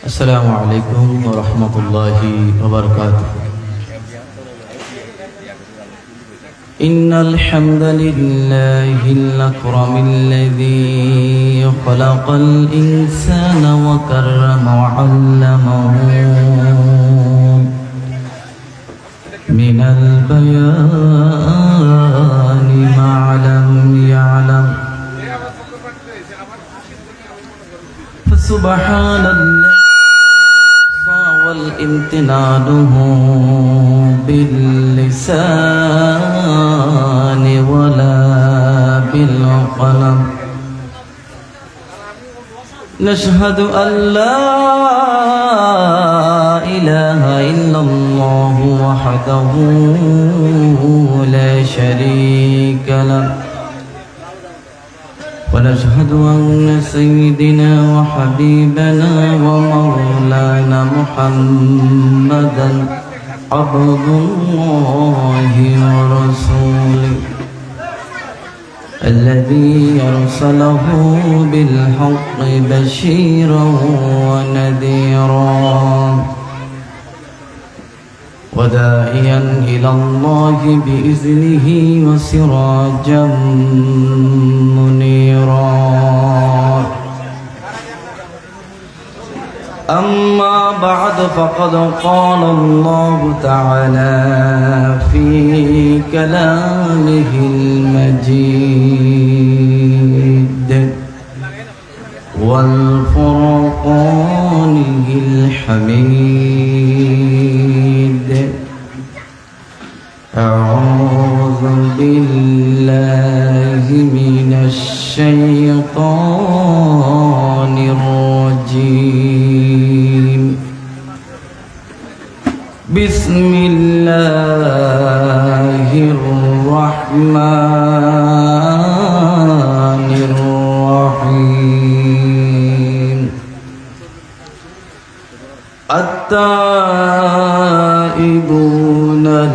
السلام عليكم ورحمة الله وبركاته. إن الحمد لله الأكرم الذي خلق الإنسان وكرم وعلمه من البيان ما لم يعلم، فسبحان الذي والامتنانه باللسان ولا بالقلم. نشهد أن لا إله إلا الله وحده لا شريك له، ونشهد أن سيدنا وحبيبنا ومولانا محمدا عبد الله ورسوله الذي أرسله بالحق بشيرا ونذيرا وداعيا إلى الله بإذنه وسراجا منيرا. أما بعد، فقد قال الله تعالى في كلامه المجيد والفرقانه الحميد: أعوذ بالله من الشيطان الرجيم. بسم الله الرحمن الرحيم. التائبون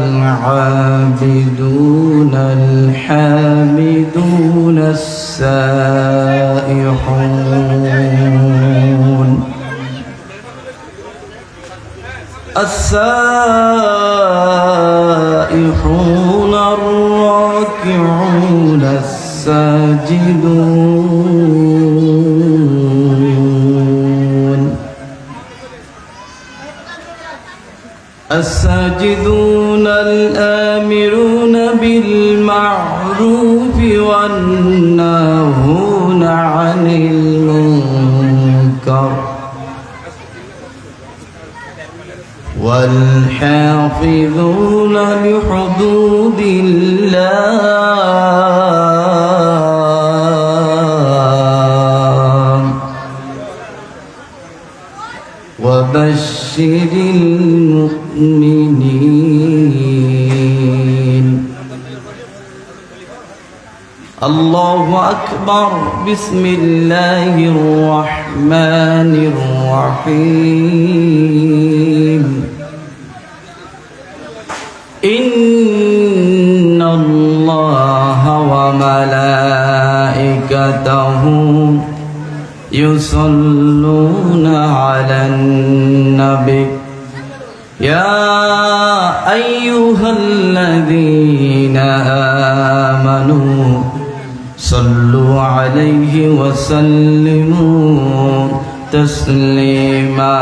العابدون الحامدون السائحون الراكعون الساجدون الآمرون بالمعروف والناهون عن المنكر والحافظون لحدود الله وبشر المؤمنين. الله أكبر. بسم الله الرحمن الرحيم. إن الله وملائكته يصلون على النبي يا أيها الذين آمنوا صلوا عليه وسلموا تسليما.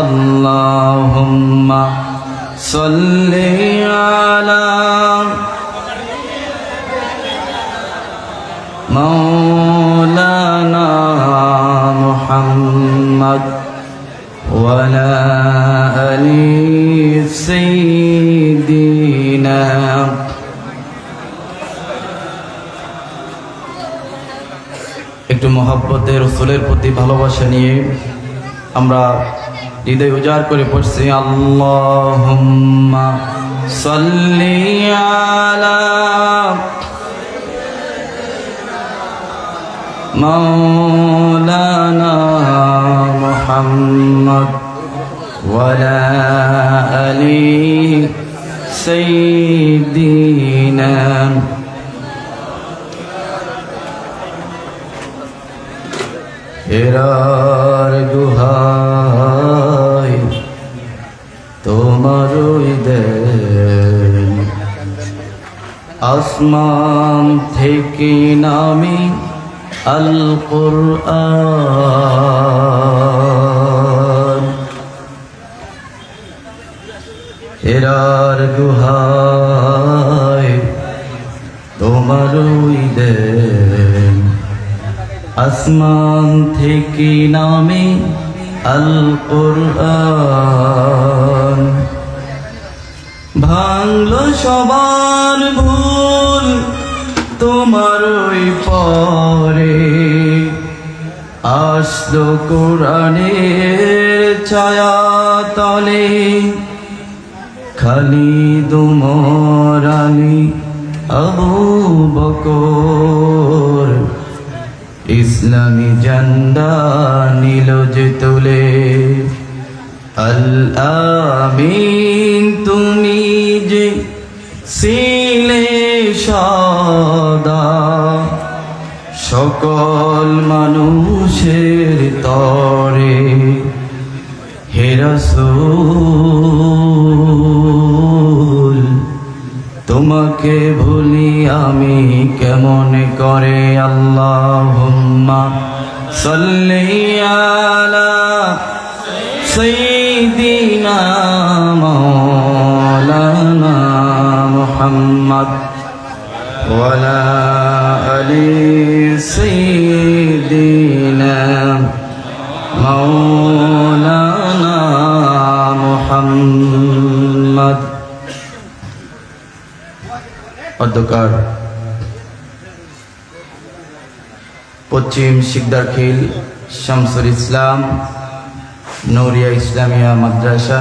اللهم صل على مولانا محمد وعلى آل سيدنا। একটু মহব্বতে রাসূলের প্রতি ভালোবাসা নিয়ে আমরা হৃদয় উজাড় করে পড়ছি আল্লাহুম্মা সাল্লি আলা مولانا محمد وعلى آل سيدنا। হেরার গুহা আসমান থেকে নামে আল কুরআন হেরার গুহায় তোমার ওই দেন আসমান থেকে নামে আল কুরআন ভাঙলো সবার ভুল তোমার ওই পরে আসলো কোরআনের ছায়া তলে খালিদ উমর আলী আবু বকর ইসলামী ঝান্ডা নিল যে তুলে আল আমিন তুমি যে ছিলে সদা সকল মানুষের তরে হে রাসূল তোমাকে ভুলি আমি কেমন করে আল্লাহুম্মা সাল্লি আলা সাইয়্যিদিনা মাওলানা মুহাম্মদ ওয়া আলা আলি সাইয়্যিদিনা মাওলানা মুহাম্মদ অধ্যকার পশ্চিম শিকদারখিল শামসুল ইসলাম নৌরিয়া ইসলামিয়া মাদ্রাসা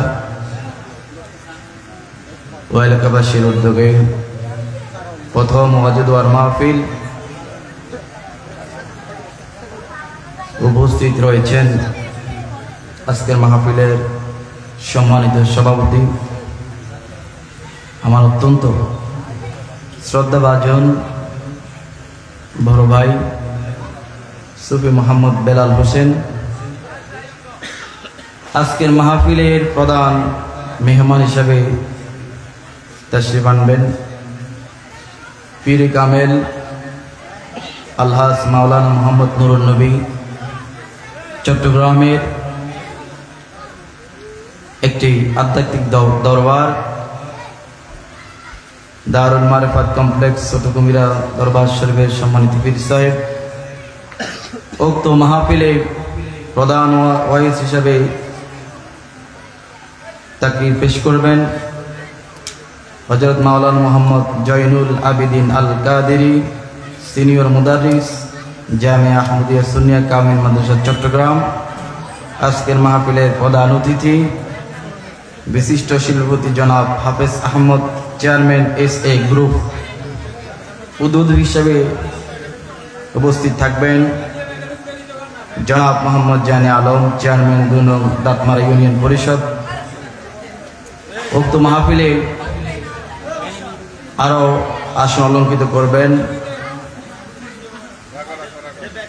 ও এলাকাবাসীর উদ্যোগে প্রথম ওয়াজেদ ওয়ার মাহফিল উপস্থিত রয়েছেন আজকের মাহফিলের সম্মানিত সভাপতি আমার অত্যন্ত শ্রদ্ধাভাজন বড় ভাই সুফি মোহাম্মদ বেলাল হোসেন আজকের মাহফিলের প্রধান মেহমান হিসাবে তাশরিফ আনবেন পীর কামেল আলহাজ মাওলানা মোহাম্মদ নুরুন নবী চট্টগ্রামের একটি আধ্যাত্মিক দরবার দারুল মারিফাত কমপ্লেক্স ছোটকুমিরা দরবার শরীফের সম্মানিত পীর সাহেব উক্ত মাহফিলে প্রধান ওয়াইজ হিসাবে তাকরীর পেশ করবেন হযরত মাওলানা মোহাম্মদ জয়নুল আবেদিন আল কাদেরী সিনিয়র মুদাররিস জামিয়া আহমদিয়া সুন্নিয়া কামিল মাদ্রাসা চট্টগ্রাম। আজকের মাহফিলের প্রধান অতিথি বিশিষ্ট শিল্পপতি জনাব হাফেজ আহমদ চেয়ারম্যান SA গ্রুপ। উদ্বোধক হিসেবে উপস্থিত থাকবেন জনাব মোহাম্মদ জানি আলম চেয়ারম্যান ২ নং দাঁতমারা ইউনিয়ন পরিষদ। উক্ত মাহফিলে আরো আসন অলঙ্কৃত করবেন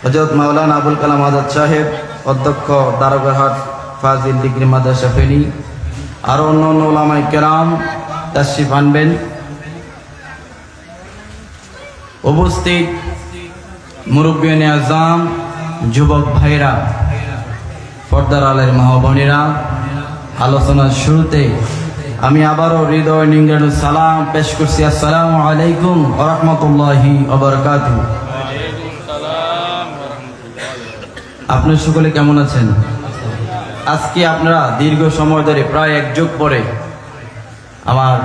হযরত মাওলানা আবুল কালাম আজাদ সাহেব অধ্যক্ষ দারোগাহাট ফাজিল ডিগ্রি মাদ্রাসা ফেনী। আরো অন্যান্য উলামায়ে কেরাম তাশরিফ আনবেন। উপস্থিত মুরব্বিয়ানে আযম, যুবক ভাইরা, পর্দার আলের মা ও বোনেরা, আলোচনার শুরুতে আমি আবারও হৃদয় নিংড়ানো সালাম পেশ করছি। আসসালামু আলাইকুম ওয়া রাহমাতুল্লাহি ওয়া বারাকাতুহু। আপনারা সকলে কেমন আছেন? আজকে আপনারা দীর্ঘ সময় ধরে প্রায় এক যুগ পরে আমার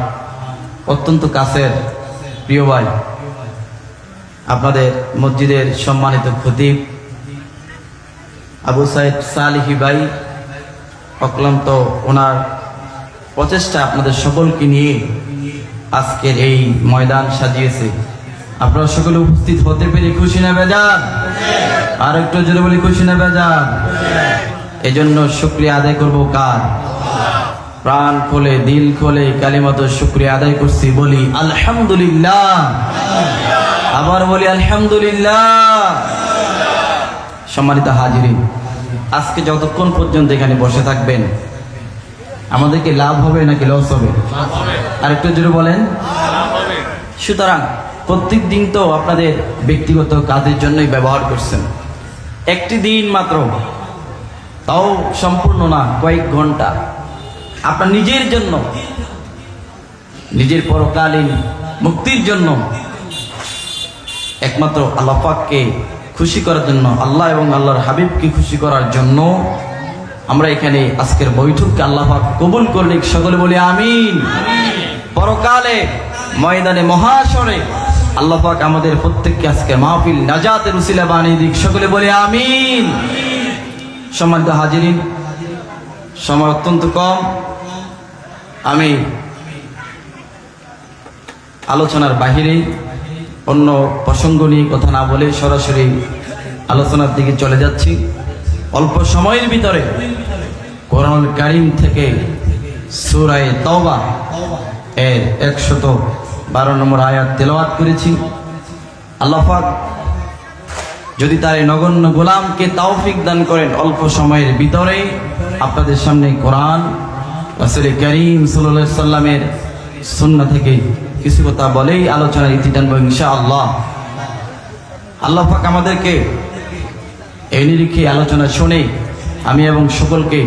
অত্যন্ত কাছের প্রিয় ভাই, আপনাদের মসজিদের সম্মানিত খতিব আবু সাইদ সালিহি ভাই অক্লান্ত ওনার প্রচেষ্টা আপনাদের সকলকে নিয়ে আজকের এই ময়দান সাজিয়েছে। আপনারা সকলে উপস্থিত হতে পেরে খুশি না বেজার? আর একটু জোরে বলি খুশি না বেজার? এজন্য শুকরিয়া আদায় করব কার? প্রাণ খোলে দিল খোলে কালিমাত শুকরিয়া আদায় করছি, বলি আলহামদুলিল্লাহ। আবার বলি আলহামদুলিল্লাহ। সম্মানিত হাজিরিন, আজকে যতক্ষণ পর্যন্ত এখানে বসে থাকবেন আমাদের কি লাভ হবে নাকি লস হবে? আর একটু জোরে বলেন। সুতরাং প্রত্যেক দিন তো আপনাদের ব্যক্তিগত কাজের জন্যই ব্যবহার করছেন, একটি দিন মাত্র, তাও সম্পূর্ণ না, কয়েক ঘন্টা আপনার নিজের জন্য, নিজের পরকালীন মুক্তির জন্য, একমাত্র আল্লাহ পাককে খুশি করার জন্য, আল্লাহ এবং আল্লাহর হাবিবকে খুশি করার জন্য আমরা এখানে আজকের বৈঠককে আল্লাহ পাক কবুল করলেন। সকলে বলি আমিন। পরকালে ময়দানে মহাশরে আল্লাহ পাক আমাদের প্রত্যেককে আজকে মাহফিল নাজাতের উসিলা বানিয়ে দিক। সকলে বলি আমিন। সম্মানিত হাজিরিন, সময় অত্যন্ত কম, আমি আলোচনার বাহিরে অন্য প্রসঙ্গ নিয়ে কথা না বলে সরাসরি আলোচনার দিকে চলে যাচ্ছি। অল্প সময়ের ভিতরে কোরআনুল কারীম থেকে সূরা তাওবা এর 112 নম্বর আয়াত তেলাওয়াত করেছি। আল্লাহ পাক যদি তার এই নগণ্য গোলামকে তৌফিক দান করেন, অল্প সময়ের ভিতরে আপনাদের সামনে কোরআন, রাসূল কারীম সাল্লাল্লাহু আলাইহি সাল্লামের সুন্নাহ থেকে কিছু কথা বলেই আলোচনার ইতি টানবো ইনশাআল্লাহ। আল্লাহ পাক আমাদেরকে এই নিরিখে আলোচনা শুনে আমি এবং সকলকে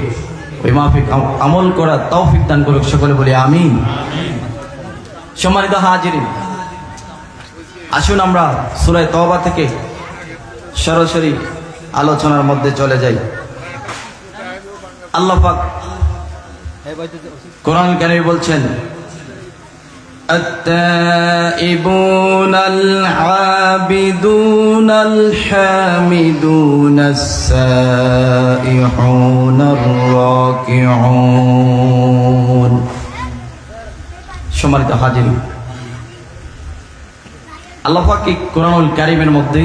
ওই মাফিক আমল করার তৌফিক দান করুক। সকলে বলি আমিন। সম্মানিত হাজিরিন, আসুন আমরা সূরা তাওবা থেকে সরাসরি আলোচনার মধ্যে চলে যাই। আল্লাহ পাক কোরআন কারীমে বলছেন, التائبون العابدون الحامدون السائحون الراكعون। সম্মানিত হাজির, আল্লাহ পাক কোরআনুল কারীমের মধ্যে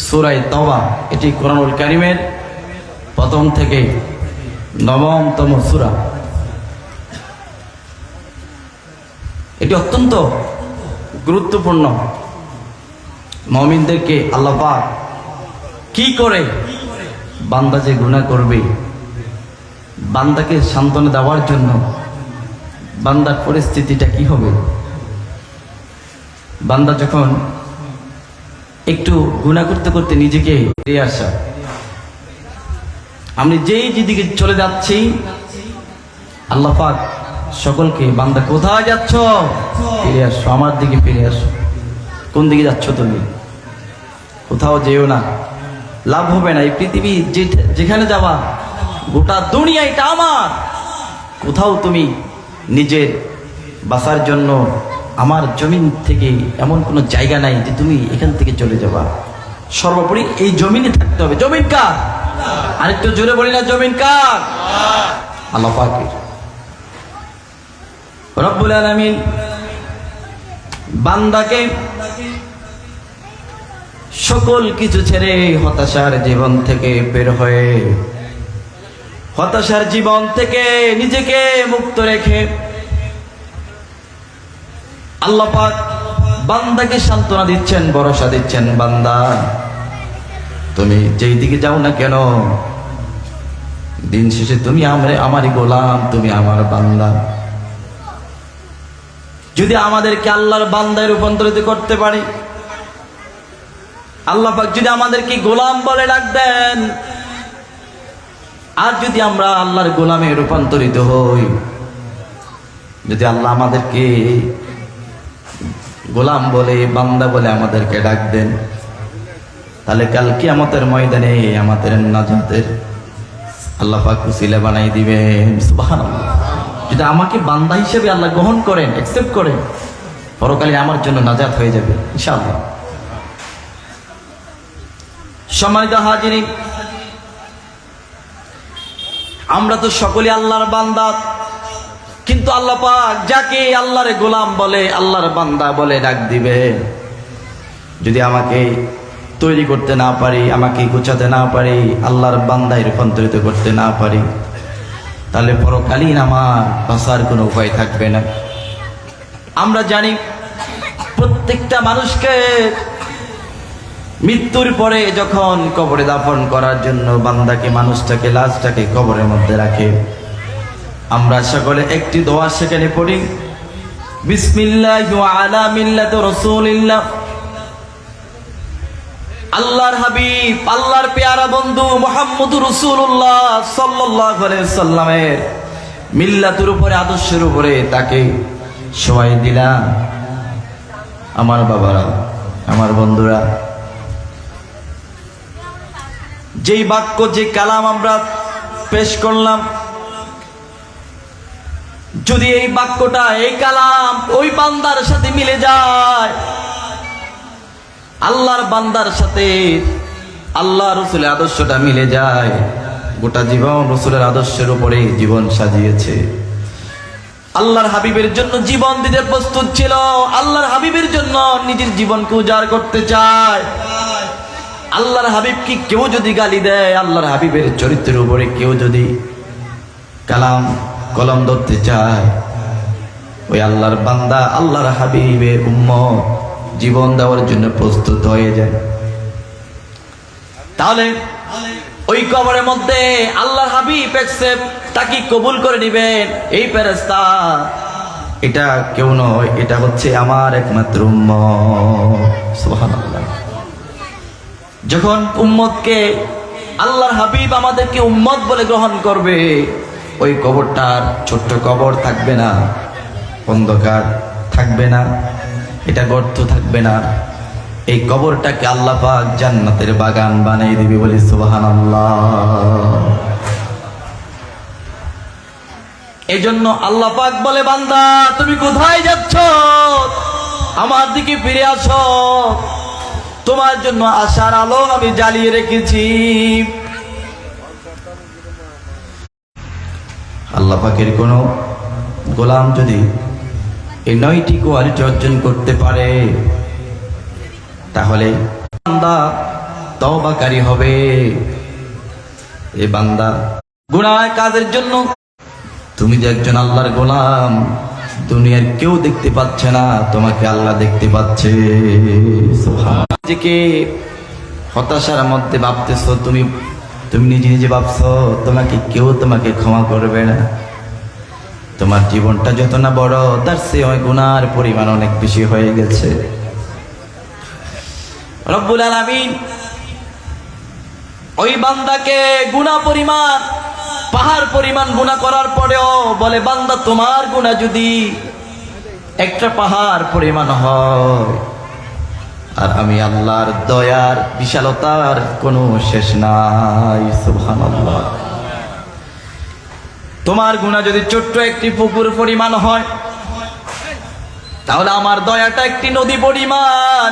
সূরা তাওবা, এটি কোরআনুল কারীমের প্রথম থেকে নবমতম সূরা। এটি অত্যন্ত গুরুত্বপূর্ণ। মুমিনদেরকে আল্লাহ পাক কি করে বান্দা যে গুনাহ করবে, বান্দাকে সান্ত্বনা দেওয়ার জন্য বান্দার পরিস্থিতিটা কি হবে, বান্দা যখন একটু গুনাহ করতে করতে নিজেকে ফিরে আসা, আমি যেই যেদিকে চলে যাচ্ছি আল্লাহ পাক সকলকে, বান্দা কোথায় যাচ্ছ, ফিরে আসো, আমার দিকে ফিরে আসো। কোন দিকে যাচ্ছ তুমি? কোথাও যেও না, লাভ হবে না। এই পৃথিবী যেখানে যাবা, গোটা দুনিয়া এটা আমার। কোথাও তুমি নিজের বাঁচার জন্য আমার জমিন থেকে এমন কোনো জায়গা নাই যে তুমি এখান থেকে চলে যাবা। সর্বোপরি এই জমিনে থাকতে হবে। জমিন কার? আরেকটু জোরে বলি না, জমিন কার? আল্লাহ পাকের। রব্বুল আলামিন বান্দাকে সকল কিছু ছেড়ে হতাশার জীবন থেকে বের হয়ে, হতাশার জীবন থেকে নিজেকে মুক্ত রেখে আল্লাহ পাক বান্দাকে সান্ত্বনা দিচ্ছেন, ভরসা দিচ্ছেন, বান্দা তুমি যেই দিকে যাও না কেন, দিন শেষে তুমি আমারই গোলাম, তুমি আমার বান্দা। যদি আমাদেরকে আল্লাহর বান্দায় রূপান্তরিত করতে পারি, আল্লাহ পাক যদি আমাদেরকে গোলাম বলে ডাক দেন, আর যদি আমরা আল্লাহর গোলামে রূপান্তরিত হই, যদি আল্লাহ আমাদেরকে গোলাম বলে, বান্দা বলে আমাদেরকে ডাক দেন, তাহলে কাল কিয়ামতের ময়দানে আমাদের নাজাতের আল্লাহ পাক উসিলা বানাই দিবেন। সুবহানাল্লাহ। যদি আমাকে বান্দা হিসেবে আল্লাহ গ্রহণ করেন, অ্যাকসেপ্ট করেন, পরকালে আমার জন্য নাজাত হয়ে যাবে ইনশাআল্লাহ। সম্মানিত হাজিরিন, আমরা তো সকলে আল্লাহর বান্দা, কিন্তু আল্লাহ পাক যাকে আল্লাহর গোলাম বলে, আল্লাহর বান্দা বলে ডাক দিবে, যদি আমাকে তৈরি করতে না পারি, আমাকে গোছাতে না পারি, আল্লাহর বান্দায় রূপান্তরিত করতে না পারি, তাহলে পরকালীন আমার বাঁচার কোনো উপায় থাকবে না। আমরা জানি প্রত্যেকটা মানুষকে মৃত্যুর পরে যখন কবরে দাফন করার জন্য বান্দাকে, মানুষটাকে, লাশটাকে কবরের মধ্যে রাখে, আমরা সকলে একটি দোয়া সেখানে পড়ি, বিসমিল্লাহি ওয়া আলা মিল্লাতি রাসূলিল্লাহ। আল্লাহর হাবিব, আল্লাহর পেয়ারা বন্ধু মুহাম্মদুর রাসূলুল্লাহ সাল্লাল্লাহু আলাইহি সাল্লামের মিল্লাতের উপরে, আদর্শের উপরে তাকে সবাই দিলাম। আমার বাবারা, আমার বন্ধুরা, যেই বাক্য, যে কালাম আমরা পেশ করলাম, যদি এই বাক্যটা, এই কালাম ওই বান্দার সাথে মিলে যায়, আল্লাহর বান্দার সাথে আল্লাহ রসুলের আদর্শটা মিলে যায়, গোটা জীবন রসুলের আদর্শের উপরে জীবন সাজিয়েছে। আল্লাহর হাবিবের জন্য জীবন দিতে প্রস্তুত ছিল, আল্লাহর হাবিবের জন্য নিজের জীবনকে উজাড় করতে চায়। আল্লাহর হাবিবকে কেউ যদি গালি দেয়, আল্লাহর হাবিবের চরিত্রের উপরে কেউ যদি কালাম কলম ধরতে চায়, ওই আল্লাহর বান্দা, আল্লাহর হাবিবের উম্মত জীবন দেওয়ার জন্য প্রস্তুত হয়ে যায়। তাহলে ওই কবরের মধ্যে আল্লাহর হাবিব তাকে কবুল করে নিবেন এই ফেরেশতা, এটা কেউ নয়, এটা হচ্ছে আমার একমাত্র উম্মত। সুবহানাল্লাহ। যখন উম্মতকে আল্লাহর হাবিব আমাদেরকে উম্মত বলে গ্রহণ করবে, ওই কবরটার ছোট্ট কবর থাকবে না, অন্ধকার থাকবে না, এটা গর্ত থাকবে না, এই কবরটাকে আল্লাহ পাক জান্নাতের বাগান বানিয়ে দিবে, বলি সুবহানাল্লাহ। এই জন্য আল্লাহ পাক বলে, বান্দা তুমি কোথায় যাচ্ছ? আমার দিকে ফিরে আসো, তোমার জন্য আশার আলো আমি জ্বালিয়ে রেখেছি। আল্লাহ পাকের কোন গোলাম যদি এই 9টি কোয়ালিটি অর্জন করতে পারে, তাহলে বান্দা তওবাকারী হবে। এই বান্দা গুনাহ কাজের জন্য, তুমি যে একজন আল্লাহর গোলাম, দুনিয়ার কেউ দেখতে পাচ্ছে না, তোমাকে আল্লাহ দেখতে পাচ্ছে। সুবহানাল্লাহ। নিজেকে হতাশার মধ্যে ভাবতেছো, তুমি নিজে নিজে ভাবছো তোমাকে কেউ ক্ষমা করবে না, তোমার জীবনটা যত না বড়, তার চেয়ে গুনার পরিমাণ অনেক বেশি হয়ে গেছে। রব্বুল আলামিন ওই বান্দাকে গুনাহ পরিমাণ, পাহাড় পরিমাণ গুনাহ করার পরেও বলে, বান্দা তোমার গুনাহ যদি একটা পাহাড় পরিমাণ হয়, আর আমি আল্লাহর দয়ার বিশালতার কোনো শেষ নাই। সুবহানাল্লাহ। তোমার গুনাহ যদি ছোট্ট একটি পুকুর পরিমাণ হয়, তাহলে আমার দয়াটা একটি নদী পরিমাণ।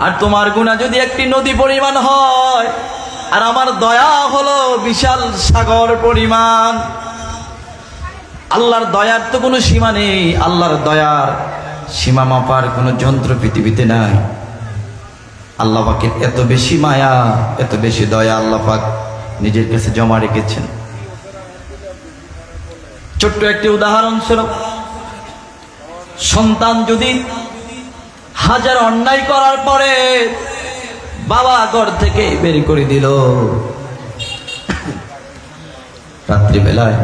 আর তোমার গুনাহ যদি একটি নদী পরিমাণ হয়, আর আমার দয়া হলো বিশাল সাগর পরিমাণ। আল্লাহর দয়ার তো কোনো সীমা নেই, আল্লাহর দয়ার সীমা মাপার কোনো যন্ত্র পৃথিবীতে নাই। আল্লাহ পাকের এত বেশি মায়া, এত বেশি দয়া আল্লাহ পাক নিজের কাছে জমা রেখেছেন। ছোট্ট একটি উদাহরণ স্বরূপ, সন্তান যদি হাজার অন্যায় করার পরে বাবা ঘর থেকে বের করে দিল, রাত্রিবেলায়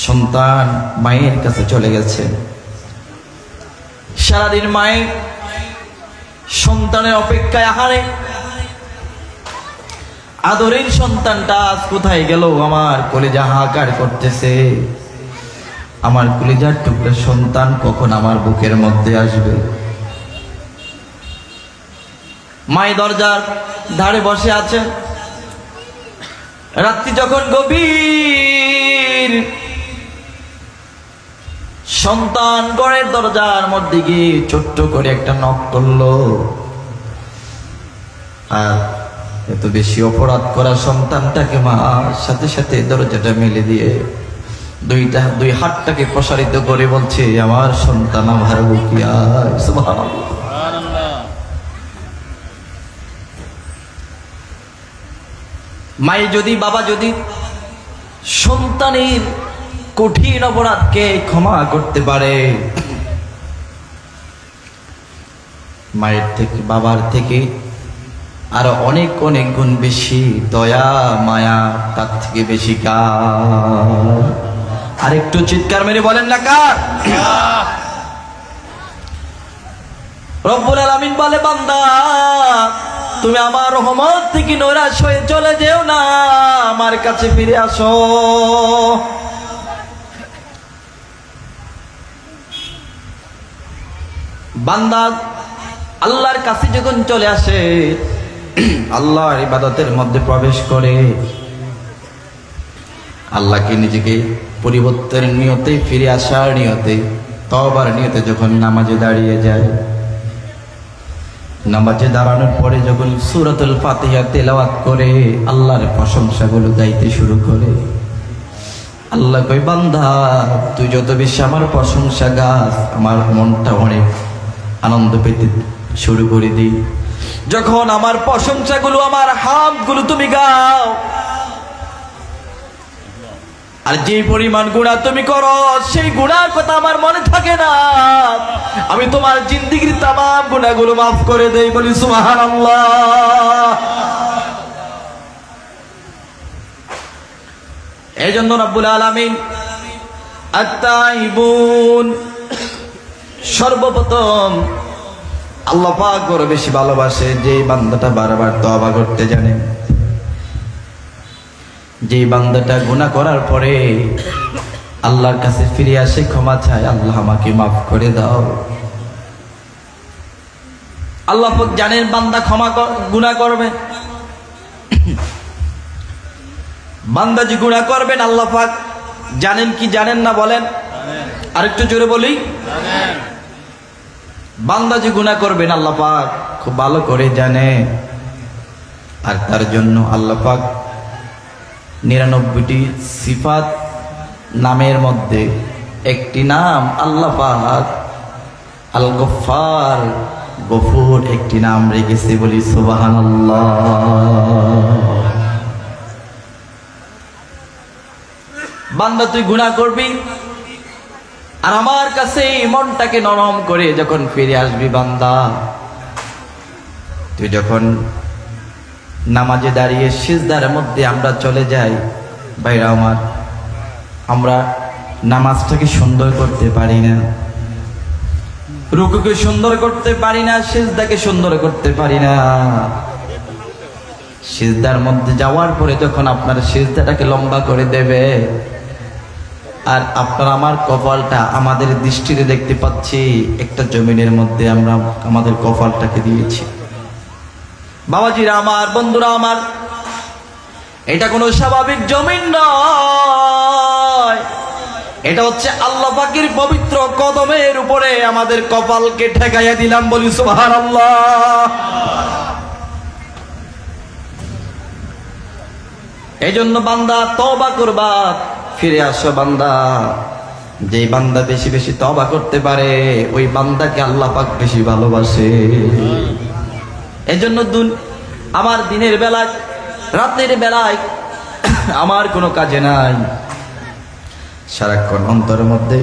সন্তান মায়ের কাছে চলে গেছে, সারাদিন মায়ের সন্তানের অপেক্ষায় আহারে, আদরের সন্তানটা আজ কোথায় গেল, আমার কলিজা হাহাকার করতেছে, আমার কলিজার টুকরা সন্তান কখন আমার বুকের মধ্যে আসবে। মায়ের দরজার ধারে বসে আছে, রাত্রি যখন গভীর, সন্তান ঘরের দরজার মধ্যে গিয়ে ছোট্ট করে একটা নক করলো, আর এত বেশি অপরাধ করা সন্তানটাকে মা সাথে সাথে দরজাটা মেলে দিয়ে দুই হাতটাকে প্রসারিত করে বলছে, আমার সন্তান আমার বুকে আয়। সুবহানাল্লাহ। মায়ে যদি, বাবা যদি সন্তানের কঠিন অপরাধকে ক্ষমা করতে পারে, মায়ের থেকে, বাবার থেকে আরো অনেক অনেক গুণ বেশি দয়া মায়া তার থেকে বেশি কার, আর একটু চিৎকার মেরে বলেন না কার? রব্বুল আলামিন বলে, বান্দা তুমি আমার রহমত থেকে নৈরাশ হয়ে চলে যেও না, আমার কাছে ফিরে আসো। বান্দা আল্লাহর কাছে যখন চলে আসে, আল্লাহর ইবাদতের মধ্যে প্রবেশ করে, আল্লাহকে নিজেকে পরিবর্তনের নিয়তে, ফিরে আসার নিয়তে, তওবার নিয়তে যখন নামাজে দাঁড়িয়ে যায়, নামাজে দাঁড়ানোর পরে যখন সূরাতুল ফাতিহা তেলাওয়াত করে আল্লাহর প্রশংসাগুলো গাইতে শুরু করে, আল্লাহ কই, বান্দা তুই যত বেশি আমার প্রশংসা গাস, আমার মনটা অনেক আনন্দ পেতে শুরু করে দিই। যখন আমার প্রশংসাগুলো, আমার হামদগুলো তুমি গাও, আর যে পরিমাণ গুনাহ তুমি করো সেই গুনাহর কথা আমার মনে থাকে না, আমি তোমার জিন্দেগীর তামাম গুনাহগুলো মাফ করে দেই। বলি সুবহানাল্লাহ। এই জন্য রব্বুল আলামিন আত-তাইবুন, সর্বপ্রথম আল্লাহ পাক বড় বেশি ভালোবাসে যে বান্দাটা বারবার তওবা করতে জানে, যে বান্দাটা গুনাহ করার পরে আল্লাহর কাছে ফিরে আসে, ক্ষমা চায়, আল্লাহ আমাকে মাফ করে দাও। আল্লাহ পাক জানেন বান্দা গুনাহ করবে, বান্দা যে গুনাহ করবেন আল্লাহ পাক জানেন কি জানেন না বলেন? আরেকটু জোরে বলি, বান্দা যে গুনাহ করবেন আল্লাহ পাক খুব ভালো করে জানে। আর তার জন্য আল্লাহ পাক 99টি সিফাত নামের মধ্যে একটি নাম আল্লাহ পাক আল গফফার, গফুর একটি নাম রেখেছে। বলি সুবহানাল্লাহ। বান্দা তুই গুনাহ করবি আর আমার কাছে মনটাকে নরম করে যখন ফিরে আসবি, বান্দা তুই যখন নামাজে দাঁড়িয়ে সিজদার মধ্যে আমরা চলে যাই, ভাইরা আমার, আমরা নামাজটাকে সুন্দর করতে পারি না, রুকুকে সুন্দর করতে পারি না, সিজদাকে সুন্দর করতে পারি না। সিজদার মধ্যে যাওয়ার পরে যখন আপনার সিজদাটাকে লম্বা করে দেবে, আর আপনার আমার কপালটা আমাদের দৃষ্টিতে দেখতে পাচ্ছি একটা জমিনের মধ্যে আমরা আমাদের কপালটাকে দিয়েছি। বাবাজিরা আমার, বন্ধুরা আমার, এটা কোনো স্বাভাবিক জমিন নয়, এটা হচ্ছে আল্লাহ পাকের পবিত্র কদমের উপরে আমাদের কপালকে ঠেকাইয়া দিলাম। বলি সুবহানাল্লাহ। এই জন্য বান্দা তওবা করবা, ফিরে আসো বান্দা। যে বান্দা বেশি বেশি তওবা করতে পারে ওই বান্দাকে আল্লাহ পাক বেশি ভালোবাসে। এজন্য আমার দিনের বেলায়, রাতের বেলায় আমার কোনো কাজে নাই, সারাক্ষণ অন্তরের মধ্যে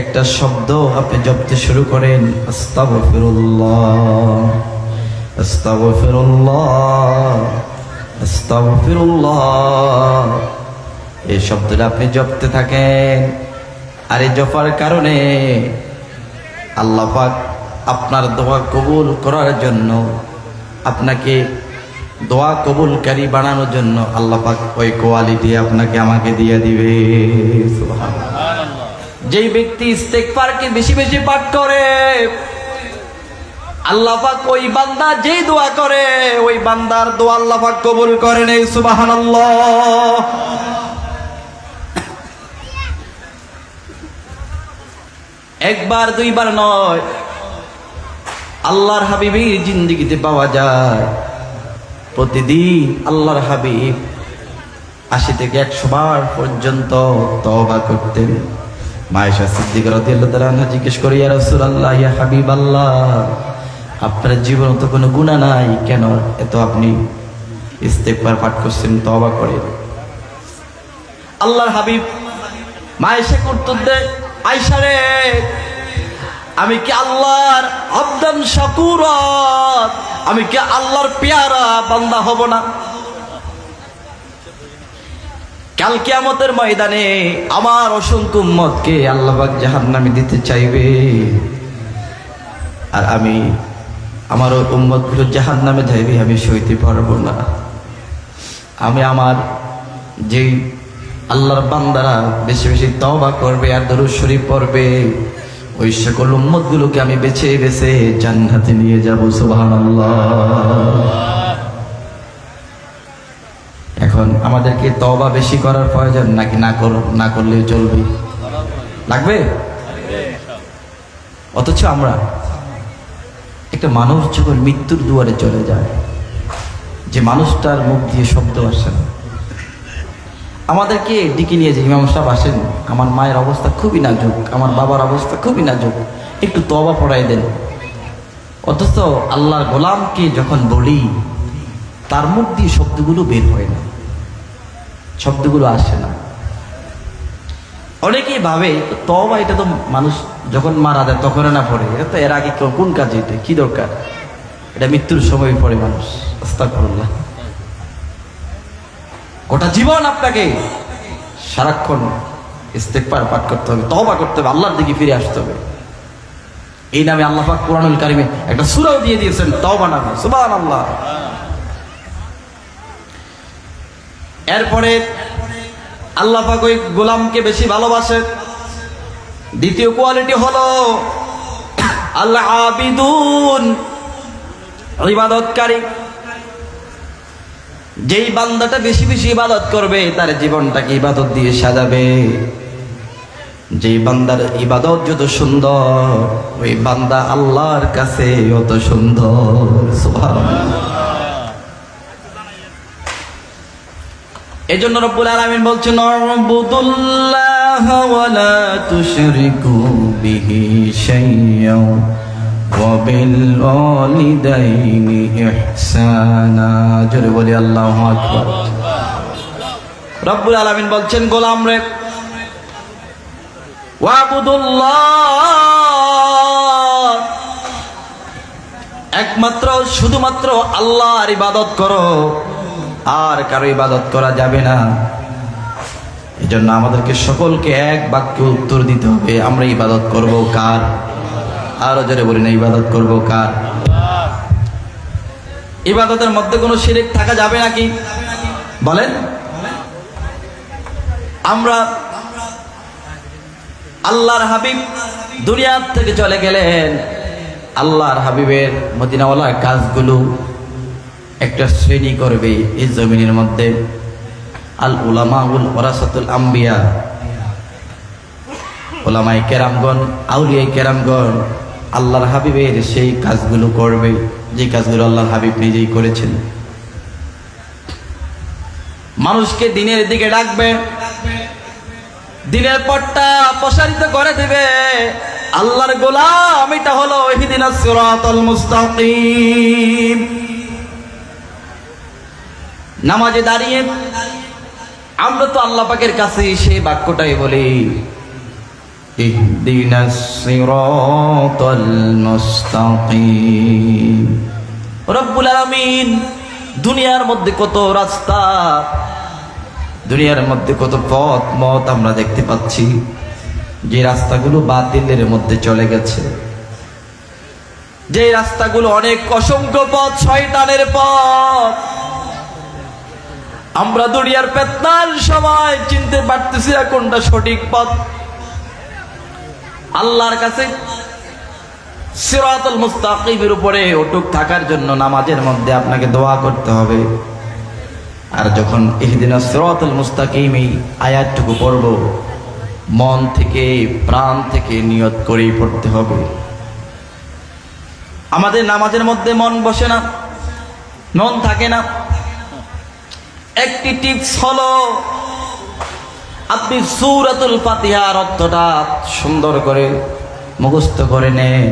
একটা শব্দ আপনি জপতে শুরু করেন, আস্তাগফিরুল্লাহ, আস্তাগফিরুল্লাহ, আস্তাগফিরুল্লাহ। এই শব্দটা আপনি জপতে থাকেন, আর এই জপার কারণে আল্লাহ পাক আপনার দোয়া কবুল করার জন্য, আপনাকে দোয়া কবুলকারী বানানোর জন্য আল্লাহ পাক ওই কোয়ালিটি আপনাকে আমাকে দিয়ে দিবে। সুবহানাল্লাহ। যেই ব্যক্তি ইস্তেগফারকে বেশি বেশি পাঠ করে আল্লাহ পাক ওই বান্দা যেই দোয়া করে ওই বান্দার দোয়া আল্লাহ পাক কবুল করে নেই। সুবহানাল্লাহ। একবার দুইবার নয়, আল্লাহর হাবিবের জিন্দেগিতে পাওয়া যায় প্রতিদিন আল্লাহর হাবিব 80 থেকে 100 বার পর্যন্ত তওবা করতেন। মায়েশা সিদ্দিকা রাদিয়াল্লাহু তাআলা আনহা জিজ্ঞেস করে, ইয়া রাসূলুল্লাহ, ইয়া হাবিবাল্লাহ, আপনার জীবনে তো কোনো গুনাহ নাই, কেন এত আপনি ইস্তেগফার পাঠ করছেন, তওবা করেন? আল্লাহর হাবিব মায়েশা উত্তর দেয়, আয়েশা রে, আমি কি আল্লাহর আবদান শাকুরা, আমি কি আল্লাহর পেয়ারা বান্দা হব না? কাল কিয়ামতের ময়দানে আমার অসংখ্য উম্মতকে আল্লাহ পাক জাহান্নামে দিতে চাইবে, আর আমি আমার ওই উম্মতগুলো জাহান্নামে যাইবে, আমি সইতে পারবো না। আমি আমার যেই আল্লাহর বান্দারা বেশি বেশি তওবা করবে আর দরুদ শরীফ পড়বে, ওই সকল উম্মতগুলোকে আমি বেছে বেছে জান্নাতে নিয়ে যাব। সুবহানাল্লাহ। এখন আমাদেরকে তওবা বেশি করার প্রয়োজন নাকি না করলে চলবে? লাগবে। অথচ আমরা একটা মানুষ যখন মৃত্যুর দুয়ারে চলে যায়, যে মানুষটার মুখ দিয়ে শব্দ আসে না, আমাদেরকে ডেকে নিয়ে যে ইমাম সাহেব আসেন, আমার মায়ের অবস্থা খুবই নাজুক, আমার বাবার অবস্থা খুবই নাজুক, একটু তওবা পড়াই দেন। অথচ আল্লাহর গোলামকে যখন বলি, তার মুখ দিয়ে শব্দগুলো বের হয় না, শব্দগুলো আসে না। অনেকেই ভাবে তওবা এটা তো মানুষ যখন মারা যায় তখন না পড়ে, এটা তো এর আগে কোন কাজে, এটা কি দরকার, এটা মৃত্যুর সময় পড়ে মানুষ। আস্তাগফিরুল্লাহ। গোটা জীবন আপনাকে সারাক্ষণ ইস্তেগফার পাঠ করতে হবে, তওবা করতে হবে, আল্লাহর দিকে ফিরে আসতে হবে। এই নামে আল্লাহ পাক কোরআনুল কারিমে একটা সূরাও দিয়ে দিয়েছেন তওবা নামে। সুবহানাল্লাহ। এরপরে আল্লাহ পাক ওই গোলামকে বেশি ভালোবাসে। দ্বিতীয় কোয়ালিটি হলো আল্লাহ আবিদুন, ইবাদতকারী। যেই বান্দাটা বেশি বেশি ইবাদত করবে, তার জীবনটাকে ইবাদত দিয়ে সাজাবে। যেই বান্দার ইবাদত যত সুন্দর, ওই বান্দা আল্লাহর কাছে অত সুন্দর। সুবহানাল্লাহ। এজন্য রব্বুল আলামিন বলছেন, উবুদুল্লাহ ওয়া লা তুশরিকু বিহি শাইয়্যান ওয়া বিল ওয়ালিদাইনি ইহসানা। জোরে বলি আল্লাহু আকবার। রব্বুল আলামিন বলছেন, গোলাম রে, ওয়াবুদুল্লাহ, একমাত্র শুধুমাত্র আল্লাহর ইবাদত করো, আর কারো ইবাদত করা যাবে না। এজন্য আমাদেরকে সকলকে এক বাক্যে উত্তর দিতে হবে, আমরা ইবাদত করব কার? আরো জোরে বলি না, ইবাদত করব কার? ইবাদতের মধ্যে কোনো শিরক থাকা যাবে নাকি বলেন? আমরা আল্লাহর হাবিব দুনিয়া থেকে চলে গেলেন, আল্লাহর হাবিবের মদিনাওয়ালার কাজগুলো একটা শ্রেণী করবে এই জমিনের মধ্যে, আল উলামাউল ওয়ারাসাতুল আম্বিয়া। উলামায়ে কেরামগণ, আউলিয়ায়ে কেরামগণ আল্লাহর হাবিবের সেই কাজগুলো করবে, যে কাজগুলো আল্লাহর হাবিব নিজেই করেছেন। মানুষকে দিনের দিকে ডাকবে, দিনের পথটা প্রসারিত করে দেবে। আল্লাহর গোলাম, এটা হলো ইহদিনাস সিরাতাল মুস্তাকিম। নামাজে দাঁড়িয়ে আমরা তো আল্লাহ পাকের কাছে সেই বাক্যটাই বলি, ইহদিনাস সিরাতাল মুস্তাকিম। রব্বুল আলামিন দুনিয়ার মধ্যে কত রাস্তা, দুনিয়ার মধ্যে কত পথ মত আমরা দেখতে পাচ্ছি, যে রাস্তাগুলো বাতিলের মধ্যে চলে গেছে, যে রাস্তাগুলো অনেক অসংখ্য পথ শয়তানের পথ। আমরা দুনিয়ার ফিতনার সময় চিনতে পারতেছি না কোনটা সঠিক পথ। আল্লাহর কাছে সিরাতুল মুস্তাকিমের উপরে অটুট থাকার জন্য নামাজের মধ্যে আপনাকে দোয়া করতে হবে। আর যখন ইহদিনাস সিরাতুল মুস্তাকিম এই আয়াতটুকু পড়ব, মন থেকে প্রাণ থেকে নিয়ত করেই পড়তে হবে। আমাদের নামাজের মধ্যে মন বসে না, মন থাকে না। একটি টিপস হলো, আপনি সূরাতুল ফাতিহার অর্থটা সুন্দর করে মুখস্থ করে নেন।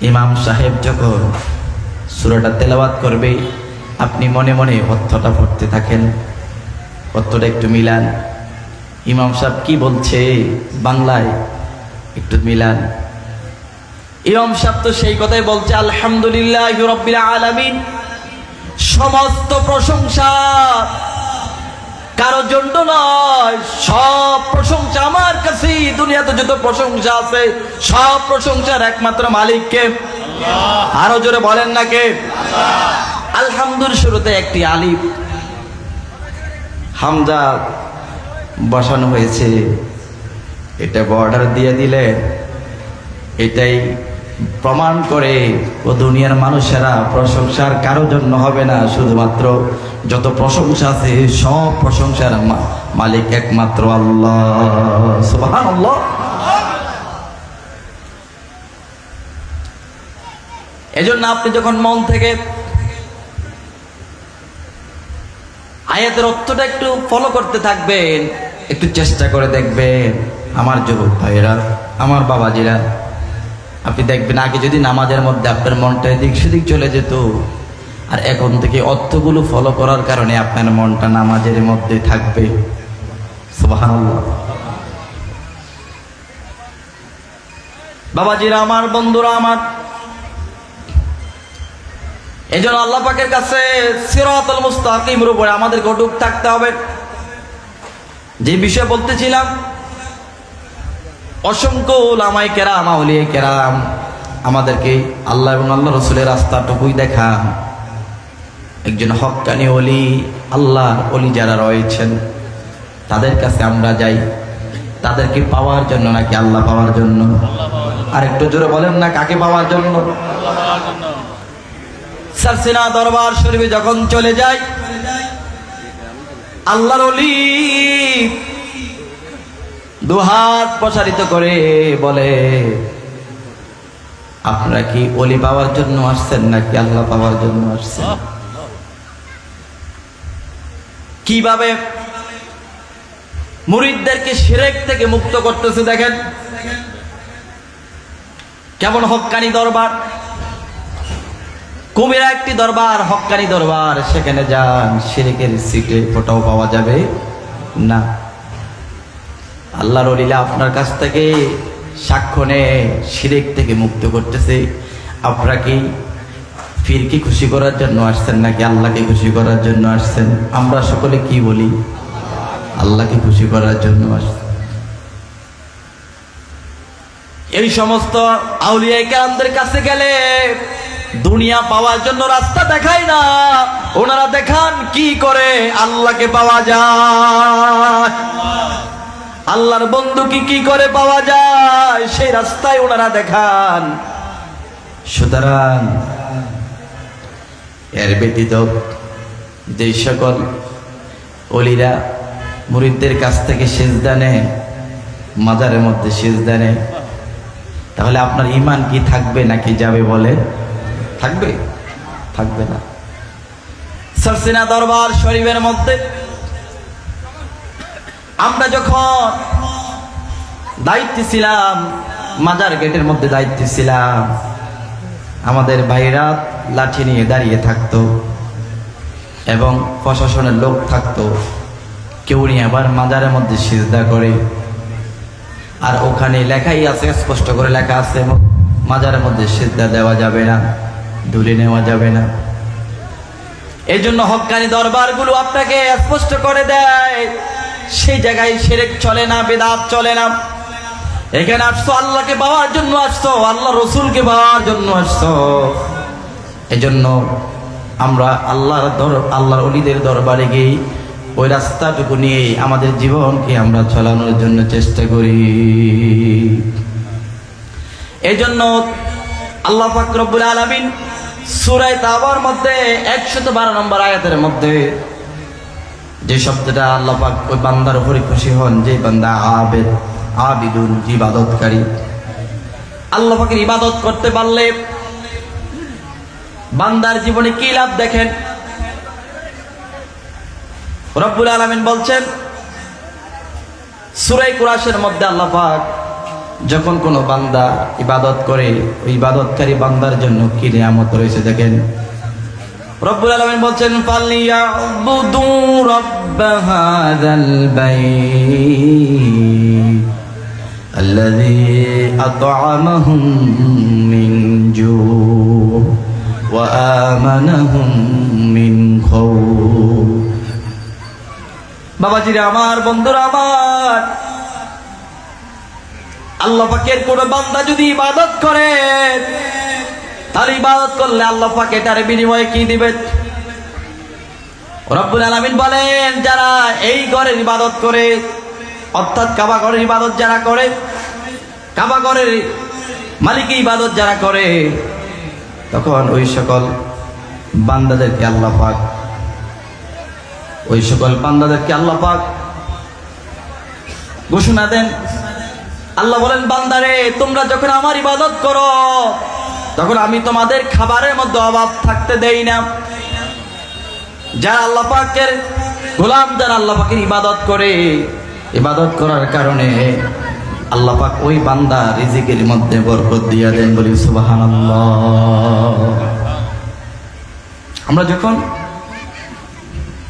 ইমাম সাহেব যখন সূরাটা তেলাওয়াত করবে, আপনি মনে মনে অর্থটা পড়তে থাকেন, অর্থটা একটু মিলান। ইমাম সাহেব কি বলছে বাংলায় একটু মিলান। ইমাম সাহেব তো সেই কথাই বলছে, আলহামদুলিল্লাহি রাব্বিল আলামিন, সমস্ত প্রশংসা কারো জন্য নয়, সব প্রশংসা আমার কাছে। দুনিয়াতে যত প্রশংসা আছে সব প্রশংসার একমাত্র মালিককে। আরো জোরে বলেন না কে? আলহামদুর শুরুতে একটি আলিফ হামজা বসানো হয়েছে, এটা বর্ডার দিয়ে দিলে এটাই প্রমাণ করে ও দুনিয়ার মানুষেরা প্রশংসার কারোর জন্য হবে না, শুধুমাত্র যত প্রশংসা আছে সব প্রশংসার মালিক একমাত্র আল্লাহ। সুবহানাল্লাহ। এজন্য আপনি যখন মন থেকে আয়াতের অর্থটা একটু ফলো করতে থাকবেন, একটু চেষ্টা করে দেখবেন আমার যুবক ভাইয়েরা, আমার বাবাজিরা, আপনি দেখবেন আগে যদি নামাজের মধ্যে আপনার মনটা এদিক সেদিক চলে যেত, আর এখন থেকে অর্থগুলো ফলো করার কারণে আপনার মনটা নামাজের মধ্যে থাকবে। সুবহানাল্লাহ। বাবাজিরা আমার, বন্ধুরা আমার, এজন্য আল্লাহ পাকের কাছে সিরাতাল মুস্তাকিমের উপরে আমাদের অটুট থাকতে হবে। যে বিষয় বলতেছিলাম, অসংখ্য উলামায়ে কেরাম, আউলিয়ায়ে কেরাম আমাদেরকে আল্লাহ এবং আল্লাহ রসুলের রাস্তাটুকুই দেখান। একজন হক্কানি ওলি, আল্লাহর ওলি যারা রয়েছেন তাদের কাছে আমরা যাই তাদেরকে পাওয়ার জন্য নাকি আল্লাহ পাওয়ার জন্য? আর একটু জোরে বলেন না, কাকে পাওয়ার জন্য? সারসিনা দরবার শরীফে যখন চলে যায়, আল্লাহর ওলি দুহাত প্রসারিত করে বলে, আপনারা কি ওলি পাওয়ার জন্য আসছেন নাকি আল্লাহ পাওয়ার জন্য আসছেন? কিভাবে মুরিদদেরকে শিরক থেকে মুক্ত করতেছে দেখেন, কেমন হক্কানি দরবার। কুমিরা একটি দরবার, হক্কানি দরবার, সেখানে যান, শিরকের সিটে ফোটাও পাওয়া যাবে না। আল্লাহর ওলিরা আপনার কাছ থেকে সাক্ষ্য নিয়ে শিরক থেকে মুক্ত করতেছে। আপনারা কি পীরকে খুশি করার জন্য আসছেন নাকি আল্লাহকে খুশি করার জন্য আসছেন? আমরা সকলে কি বলি? আল্লাহকে খুশি করার জন্য আসছেন। এই সমস্ত আউলিয়া কেরামদের কাছে গেলে দুনিয়া পাওয়ার জন্য রাস্তা দেখায় না, ওনারা দেখান কি করে আল্লাহকে পাওয়া যায়, আল্লাহর বন্ধু কি করে পাওয়া যায়, সেই রাস্তায় ওনারা দেখান। সুতরাং এর ব্যতীত যে সকল ওলিরা মুরিদদের কাছ থেকে সিজদা নেয়, মাজারের মধ্যে সিজদা নেয়, তাহলে আপনার ঈমান কি থাকবে নাকি যাবে? বলে থাকবে? থাকবে না। সারসিনা দরবার শরীফের মধ্যে আমরা যখন দায়িত্বে ছিলাম, মাজার গেটের মধ্যে দায়িত্বে ছিলাম, আমাদের ভাইরা লাঠি নিয়ে দাঁড়িয়ে থাকতো এবং প্রশাসনের লোক থাকতো। কেউ নিয়ে আবার মাজারের মধ্যে সিজদা করে, আর ওখানে লেখাই আছে, স্পষ্ট করে লেখা আছে, মাজারের মধ্যে সিজদা দেওয়া যাবে না, ধুলে নেওয়া যাবে না। এই জন্য হক্কানি দরবারগুলো আপনাকে স্পষ্ট করে দেয় সেই জায়গায় শিরক চলে না, বিদআত চলে না। এখানে আসছো আল্লাহকে পাওয়ার জন্য, আসছো আল্লাহ রসুলকে পাওয়ার জন্য আসছো। এজন্য আমরা আল্লাহর ওলিদের দরবারে গিয়ে ওই রাস্তাটুকু নিয়ে আমাদের জীবনকে আমরা চালানোর জন্য চেষ্টা করি। এজন্য আল্লাহ পাক রব্বুল আলামিন সূরা তাওবার মধ্যে 112 নম্বর আয়াতের মধ্যে যে শব্দটা আল্লাহ পাক ওই বান্দার উপরে খুশি হন, যে বান্দা আবিদুন, ইবাদতকারী, আল্লাহ পাকের ইবাদত করতে পারলে বান্দার জীবনে কি লাভ দেখেন। রব্বুল আলামিন বলছেন সূরা কুরাশের মধ্যে, আল্লাহ পাক যখন কোনো বান্দা ইবাদত করে, ওই ইবাদতকারী বান্দার জন্য কি নিয়ামত রয়েছে দেখেন। রব্বুল আলামিন বলছেন ফালিয়াবুদু রাব্ব হাযাল বাইত আল্লাযী আত'আমাহুম মিন জু' ওয়া আমানাহুম মিন খাউফ। বাবাজিরা আমার, বন্ধুরা আমার, আল্লাহ পাকের কোন বান্দা যদি ইবাদত করে, তার ইবাদত করলে আল্লাহ পাক এটার বিনিময়ে কি দিবেন? রব্বুল আলামিন বলেন, যারা এই ঘরের ইবাদত করে, অর্থাৎ কাবা ঘরের ইবাদত যারা করে, কাবা ঘরের মালিকের ইবাদত যারা করে, তখন ওই সকল বান্দাদেরকে আল্লাহ পাক, ওই সকল বান্দাদেরকে আল্লাহ পাক ঘোষণা দেন। আল্লাহ বলেন, বান্দারে তোমরা যখন আমার ইবাদত করো, তখন আমি তোমাদের খাবারের মধ্যে অভাব থাকতে দেই না। যারা আল্লাহ পাকের গোলাম, যারা আল্লাহ পাকের ইবাদত করে, ইবাদত করার কারণে আল্লাহ পাক ওই বান্দা রিজিকের মধ্যে বরকত দিয়ে দেন। বলি সুবহানাল্লাহ। আমরা যখন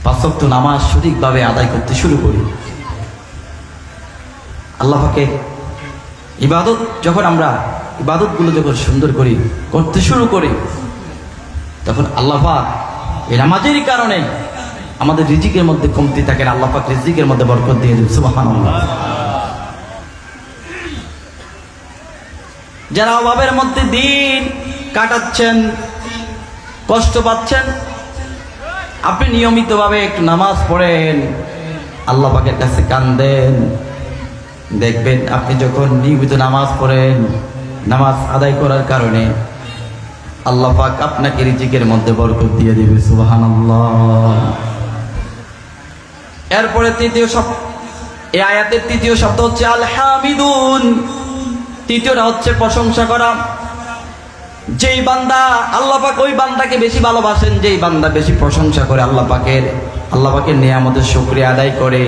পাঁচ ওয়াক্ত নামাজ সঠিকভাবে আদায় করতে শুরু করি, আল্লাহ পাকের ইবাদত যখন আমরা ইবাদতগুলো যখন সুন্দর করি করতে শুরু করি, তখন আল্লাহ পাক এই নামাজের কারণে আমাদের রিজিকের মধ্যে কমতি থাকে না, আল্লাহ পাক রিজিকের মধ্যে বরকত দিয়ে দেন। সুবহানাল্লাহ। যারা অভাবের মধ্যে দিন কাটাচ্ছেন, কষ্ট পাচ্ছেন, আপনি নিয়মিতভাবে একটু নামাজ পড়েন, আল্লাহ পাকের কাছে কান্দেন, দেখবেন আপনি যখন নিয়মিত নামাজ পড়েন, নামাজ আদায় করার কারণে আল্লাহ পাক আপনাকে রিজিকের মধ্যে বরকত দিয়ে দিবে। সুবহানাল্লাহ। এরপরে তৃতীয় শব্দ, এই আয়াতের তৃতীয় শব্দ হচ্ছে আল হামিদুন। তৃতীয়টা হচ্ছে প্রশংসা করা। যেই বান্দা আল্লাহ পাক ওই বান্দাকে বেশি ভালোবাসেন, যেই বান্দা বেশি প্রশংসা করে, আল্লাহ পাকের নিয়ামতের শুকরিয়া আদায় করে,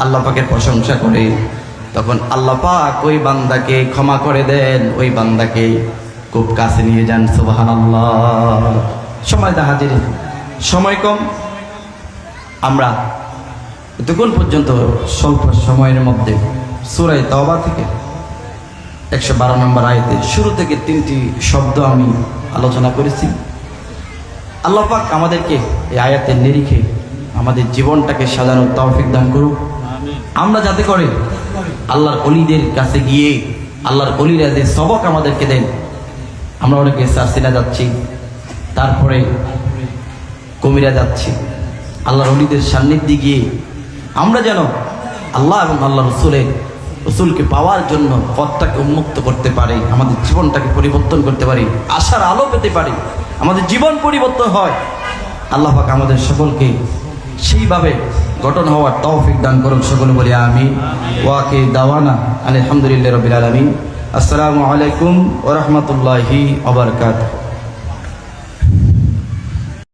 আল্লাহ পাকের প্রশংসা করে, তখন আল্লাহ পাক ওই বান্দাকে ক্ষমা করে দেন, ওই বান্দাকে খুব কাছে নিয়ে যান। সুবহানাল্লাহ। সময় হাজির, সময় কম, আমরা এতক্ষণ পর্যন্ত স্বল্প সময়ের মধ্যে সূরা তাওবা থেকে 112 নম্বর আয়াতে শুরু থেকে 3টি শব্দ আমি আলোচনা করেছি। আল্লাহ পাক আমাদেরকে এই আয়াতের নিরিখে আমাদের জীবনটাকে সাজানোর তৌফিক দান করুক। আমরা যাতে করে আল্লাহর ওলিদের কাছে গিয়ে আল্লাহর ওলিরা যে সবক আমাদেরকে দেন, আমরা অনেকে সাসিনা যাচ্ছি, তারপরে কুমিরা যাচ্ছি, আল্লাহর ওলিদের সান্নিধ্যে গিয়ে আমরা যেন আল্লাহ এবং আল্লাহ রসুলকে পাওয়ার জন্য পথটাকে উন্মুক্ত করতে পারি, আমাদের জীবনটাকে পরিবর্তন করতে পারি, আশার আলো পেতে পারি, আমাদের জীবন পরিবর্তন হয়। আল্লাহ পাক আমাদের সকলকে সেইভাবে গঠন হওয়ার তৌফিক দান করুন। সকলে বলি আমিন। ওয়াকি দাওয়ানা আলহামদুলিল্লাহি রাব্বিল আলামিন। আসসালামু আলাইকুম ওয়া রাহমাতুল্লাহি ওয়া বারাকাতুহু।